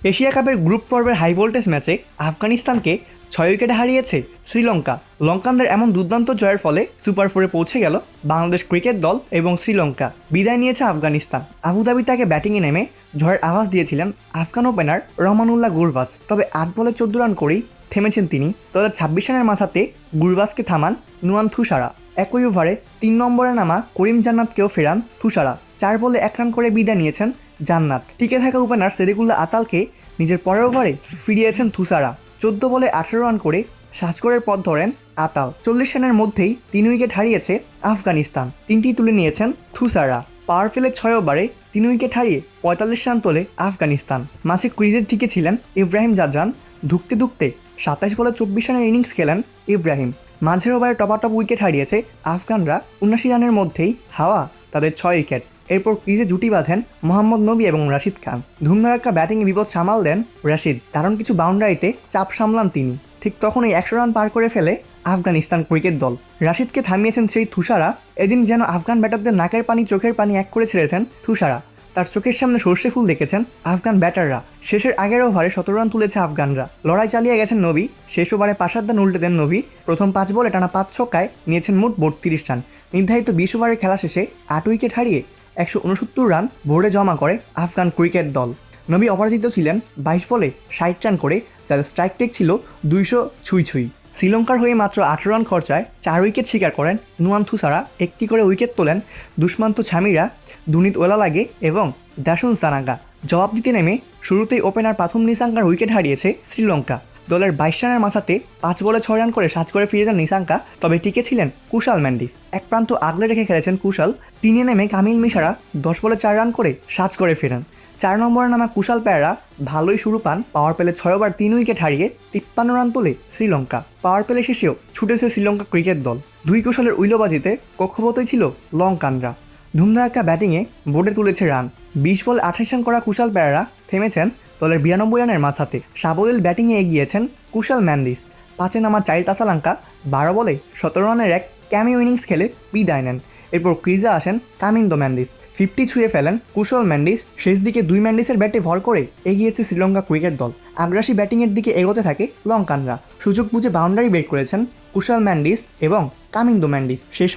Asia কাপের group পর্বের high voltage ম্যাচে আফগানিস্তানকে ৬ উইকেটে হারিয়েছে শ্রীলঙ্কা। লঙ্কানদের এমন দুর্দান্ত জয়ের ফলে সুপার ফোরে পৌঁছে গেল বাংলাদেশ ক্রিকেট দল এবং শ্রীলঙ্কা। বিদায় নিয়েছে আফগানিস্তান। আবুধাবি তাকে ব্যাটিংয়ে নেমে ঝড়ের আভাস দিয়েছিলেন আফগান ওপেনার রহমানুল্লাহ গুরবাজ, তবে ৮ বলে ১৪ রান করেই থেমেছেন তিনি। দলের ২৬ রানের মাথাতে গুরবাজকে থামান নুয়ান থুসারা। একই ওভারে ৩ নম্বরে নামা করিম জান্নাতকেও ফেরান থুসারা। ৪ বলে ১ রান করে বিদায় নিয়েছেন জান্নাত। টিকে থাকা ওপেনার সেদিকুল্লাহ আতালকে নিজের পরের ওভারে ফিরিয়েছেন থুসারা। ১৪ বলে ১৮ রান করে সাজগড়ের পথ ধরেন আতাল। ৪০ রানের মধ্যেই ৩ উইকেট হারিয়েছে আফগানিস্তান। ৩টি তুলে নিয়েছেন থুসারা। পাওয়ার প্লে ৬ ওভারে ৩ উইকেট হারিয়ে ৪৫ রান তোলে আফগানিস্তান। মাঝে ক্রিজে টিকে ছিলেন ইব্রাহিম জাদরান। ধুঁকতে ২৭ বলে ২৪ রানের ইনিংস খেলেন ইব্রাহিম। মাঝের ওভারে টপাটপ উইকেট হারিয়েছে আফগানরা। ৭৯ রানের মধ্যেই হাওয়া তাদের ৬ উইকেট। এরপর ক্রিজে জুটি বাঁধেন মোহাম্মদ নবী এবং রাশিদ খান। ধুমধারাক্কা ব্যাটিংয়ে বিপদ সামাল দেন রাশিদ। দারুণ কিছু বাউন্ডারিতে চাপ সামলান তিনি। ঠিক তখনই ১০০ রান পার করে ফেলে আফগানিস্তান ক্রিকেট দল। রাশিদকে থামিয়েছেন সেই থুসারা। এদিন যেন আফগান ব্যাটারদের নাকের পানি চোখের পানি এক করে ছেড়েছেন থুসারা। তার চোখের সামনে সর্ষে ফুল দেখেছেন আফগান ব্যাটাররা। শেষের আগের ওভারে ১৭ রান তুলেছে আফগানরা। লড়াই চালিয়ে গেছেন নবী। শেষ ওভারে ৫ রান উল্টে দেন নবী। প্রথম ৫ বলে টানা ৫ ছক্কায় নিয়েছেন মোট ৩২ রান। নির্ধারিত ২০ ওভারের খেলা শেষে ৮ উইকেট হারিয়ে ১৬৯ রান বোর্ডে জমা করে আফগান ক্রিকেট দল। নবী অপরাজিত ছিলেন ২২ বলে ৬০ রান করে, যাদের স্ট্রাইক টেক ছিল ২০০ ছুঁই। শ্রীলঙ্কার হয়ে মাত্র ১৮ রান খরচায় ৪ উইকেট শিকার করেন নুয়ান থুসারা। একটি করে উইকেট তোলেন দুষ্মান্ত ছামিরা, দুনিত ওলালাগে এবং দাসুন সানাগা। জবাব দিতে নেমে শুরুতেই ওপেনার পাথুম নিসাঙ্কার উইকেট হারিয়েছে শ্রীলঙ্কা। দলের ২২ রানের মাথাতে ৫ বলে ৬ রান করে সাজ করে ফিরে যান নিসাঙ্কা, তবে টিকে ছিলেন কুশাল ম্যান্ডিস। এক প্রান্ত আগলে রেখে খেলেছেন কুশাল। ৩-এ নেমে কামিল মিশারা ১০ বলে ৪ রান করে সাজ করে ফেরেন। ৪ নম্বরে নামা কুশাল পেয়ারা ভালোই শুরু পান। পাওয়ার প্লে ৬ ওভার ৩ উইকেট হারিয়ে ৫৩ রান তোলে শ্রীলঙ্কা। পাওয়ার প্লে শেষেও ছুটেছে শ্রীলঙ্কা ক্রিকেট দল। ২ কুশলের উইলোবাজিতে কক্ষপথই ছিল লঙ্কানরা। ধুমধারাক্কা ব্যাটিংয়ে বোর্ডে তুলেছে রান। ২০ বলে ২৮ রান করা কুশাল পেয়ারা থেমেছেন দলের ৯২ রানের মাথাতে। সাবলীল ব্যাটিংয়ে এগিয়েছেন কুশাল ম্যান্ডিস। ৫-এ নামা চাইল তাসালাঙ্কা ১২ বলে ১৭ রানের এক ক্যামিও ইনিংস খেলে বিদায় নেন। এরপর ক্রিজে আসেন কামিন্দো ম্যান্ডিস। 50 ছুঁয়ে ফেলেন কুশল ম্যান্ডিস। শেষ দিকে ২ ম্যান্ডিসের ব্যাটে ভর করে এগিয়েছে শ্রীলঙ্কা ক্রিকেট দল। আগ্রাসী ব্যাটিংয়ের দিকে এগোতে থাকে লঙ্কানরা। সুযোগ বুঝে বাউন্ডারি বের করেছেন কুশল ম্যান্ডিস এবং কামিন্দো ম্যান্ডিস। শেষ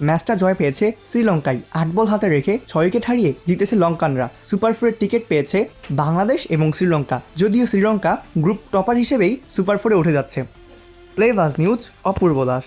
ম্যাচটা জয় পেয়েছে শ্রীলঙ্কায়। ৮ বল হাতে রেখে ৬ উইকেট হারিয়ে জিতেছে লঙ্কানরা। সুপার ফোরের টিকিট পেয়েছে বাংলাদেশ এবং শ্রীলঙ্কা, যদিও শ্রীলঙ্কা গ্রুপ টপার হিসেবেই সুপার ফোরে উঠে যাচ্ছে। প্লেবাজ নিউজ, অপূর্ব দাস।